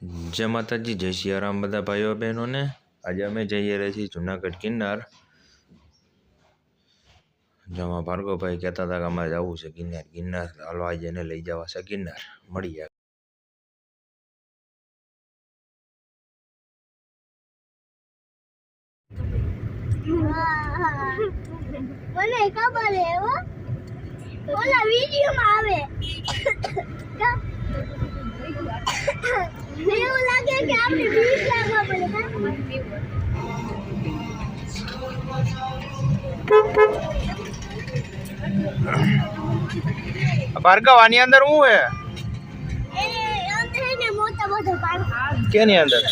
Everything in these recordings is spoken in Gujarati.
जय माताजी, जय सियाराम बधा भाईओ बहनों ने। आज अमे जई रहे छी जूनागढ़ गिरनार। जमा भार्गव भाई कहता था कि अमारे जावुं छे गिरनार। गिरनार हालो आज एने लई जवा छे गिरनार। मळीए મને ખબર હે હો ઓલા વિડિયો માં આવે એવું લાગે કે આપણે બીક લાગવા પડે भार्गव आनी अंदर हूँ है એ અંદર હે ને મોટા મોટા પાડ क्या नहीं अंदर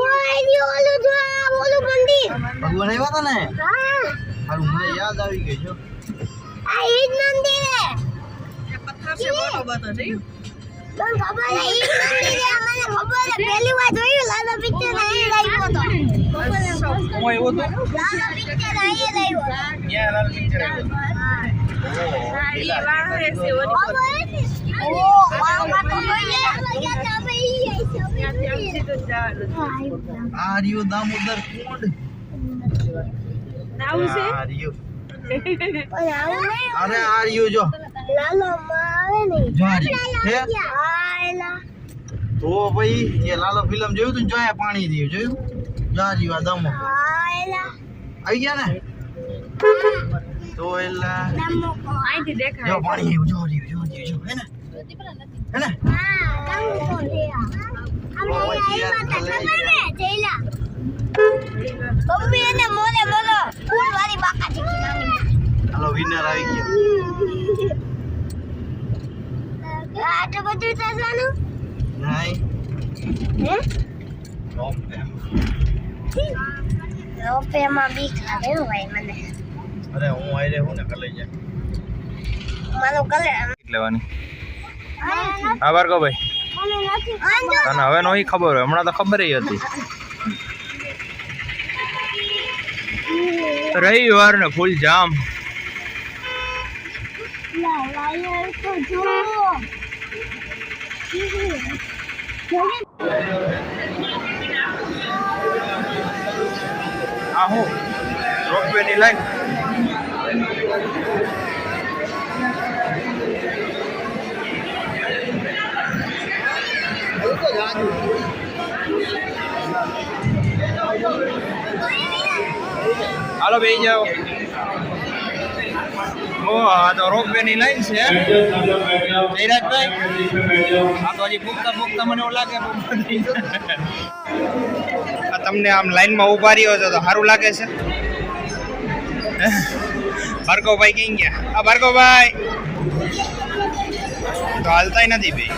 ઓય ઓલું જો ઓલું મંદિર ભગવાન આવ્યા હતા ને હા હારું મને યાદ આવી ગઈ જો આ ઈ જ મંદિર હે ये पत्थर से बनो बता रही તને ખબર હે ઈ જ મંદિર હે મને ખબર હે પહેલી વાર જોયું લાલા પિક્ચર અહીં આવ્યો તો હું આવ્યો તો લાલા પિક્ચર અહીં આવ્યો ક્યાં લાલ પિક્ચર આવ્યો ये वहां ऐसे वो ઓ વાહ તો બોલે ગયા તમે ઈ यहाँ से तो जा આ રહ્યો દામોદર કુંડ नाउ से આ રહ્યો પણ આવું નહીં અરે આ રહ્યો જો લાલો માં આવે ને જો આ રહ્યો હે આયલા તો ભાઈ એ લાલો ફિલ્મ જોયું તું જો આ પાણી રહ્યું જોયું જો આ રહ્યો આ દામો આયલા આવી ગયા ને તો એલા નમો आई थी देखा જો પાણી આવ્યું જો રહ્યું જો હે ને હા ગંગો રે આપણે અહીં માતા ખબર ને જઈલા મમ્મી એને મોલે બોલો ફૂલ વાળી બાકા ચીકી નાની હાલો વિનર આવી ગયો આટલું બધું થવાનું નહીં હે ઓકે રોપેમાં બીક લાગે હો ભાઈ મને અરે હું આઈ રે હું ને કલે જાય મારો કલર લેવાની હા ભાર્ગવ ભાઈ મને નથી તને હવે નો ખબર હોય, હમણાં તો ખબર હતી. રવિવાર ને ફૂલ જામ. લાયા તો જો આ હું રોપવે ની લાઈન. હાલો બેસી જાઓ. ઓ આ તો રોપવે ની લાઈન છે. જયરાજભાઈ આ તો હજી પૂગતા મને એવું લાગે આ તમને આમ લાઈનમાં ઉભા રહ્યો છો તો સારું લાગે છે. ભાર્ગવભાઈ ક્યાં ગયા? આ ભાર્ગવભાઈ તો હાલતાય નથી ભાઈ.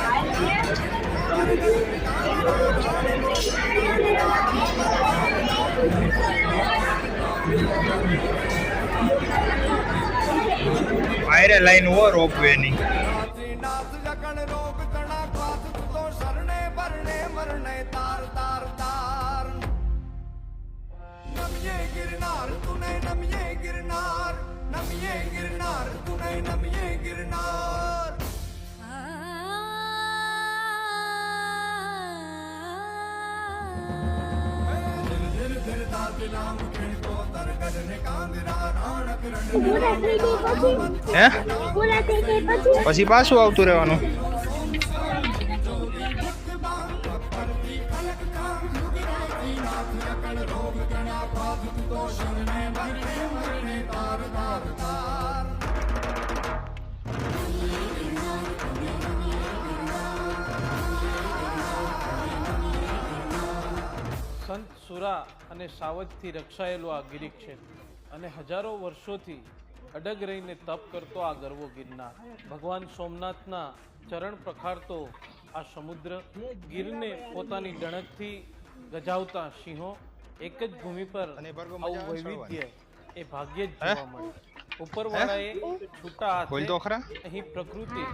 આયરે લાઈન હો રોપવે ની. હે પૂરા થઈ ગઈ પછી પછી પાછું આવતું રહેવાનું. સંત સુરા અને સાવજથી રક્ષાયેલું આ ગિરિક્ષેત્ર અને હજારો વર્ષોથી અડગ રહીને તપ કરતો આ ગરવો ગિરનાર, ભગવાન સોમનાથના ચરણ પ્રખારતો આ સમુદ્ર, ગીરને પોતાની ડણકથી ગજાવતા સિંહો, એક જ ભૂમિ પર આવું વૈવિધ્ય એ ભાગ્યે જ જોવા મળે. ઉપરવાળાએ છૂટા હાથે અહીં પ્રકૃતિ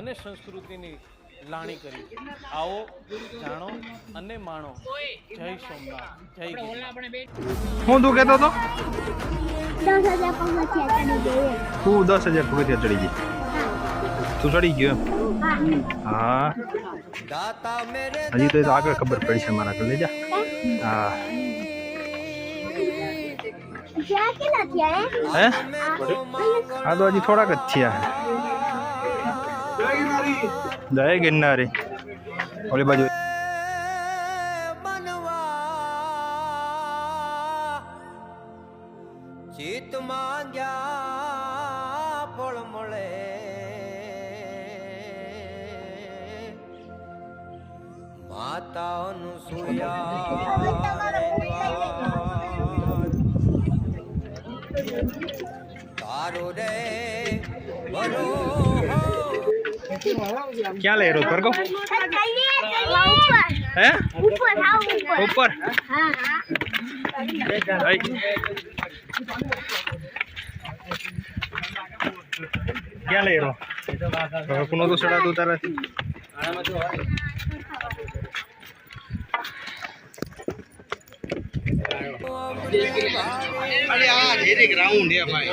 અને સંસ્કૃતિની લાણી કરી. આવો જાણો અને માણો. જય સોમનાથ, જય ગિરનાર. હું તું કહેતો હતો 10,000 પગથિયા ચડી ગઈ તું 10,000 પગથિયા ચડી ગઈ. તું ચડી ગયો એમ? હા હા હજી તો એ તો આગળ ખબર પડી છે મારા કલે જા હા क्या केला क्या હે હા તો હજી થોડાક જ થયા જય ગિરનારી ઓલી બાજુ ચિત માંગ્યા ફળ મળે માતા અનુસૂયા તારો રે બરો ક્યાં લઈ રહ્યો પરગો હે ऊपर हाँ ऊपर ઉપર हाँ ક્યાં લઈ રહ્યો કોનો તો ચડાતું તારાથી અરે આ ડાયરેક્ટ રાઉન્ડ હે ભાઈ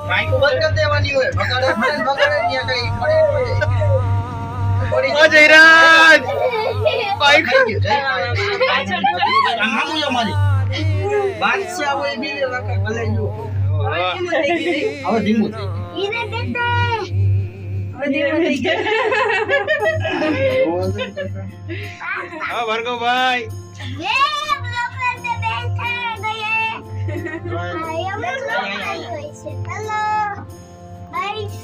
માઈકો બંધ કરી દેવાની હોય બગાડે ત્યાં કઈ પડી જયરાજ બાઈક અમારી બાદશાહ હોય બી લાકા ભલે જો હવે ધીમું इधर देखते હા ભાર્ગવભાઈ ये ब्लॉक में बैठे गए ये ब्लॉक हेलो गाइस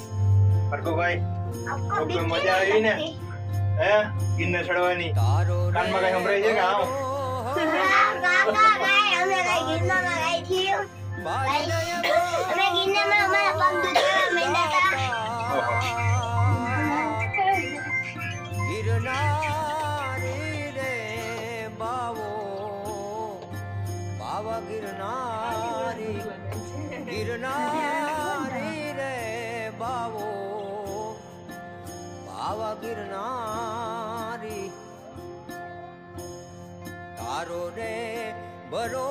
ભાર્ગવભાઈ आपको तो दिखती मजा आई ना? હે ગિરનાર ચડવાની તારો કાનમાં કઈ સંભળાય છે કે આવ काका गए हमें गए गिरना में गई थी हमें गिरने में हमारा पंप दूसरा महीना था ગિરનારી રે બાવો બાવા ગિરનારી ગિરનારી રે બાવો બાવા ગિરનારી તારો રે બરો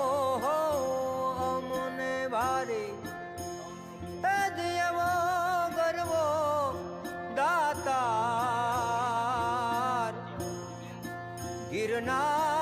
મને વારી દેવો ગરવો દાતાર ગિરનાર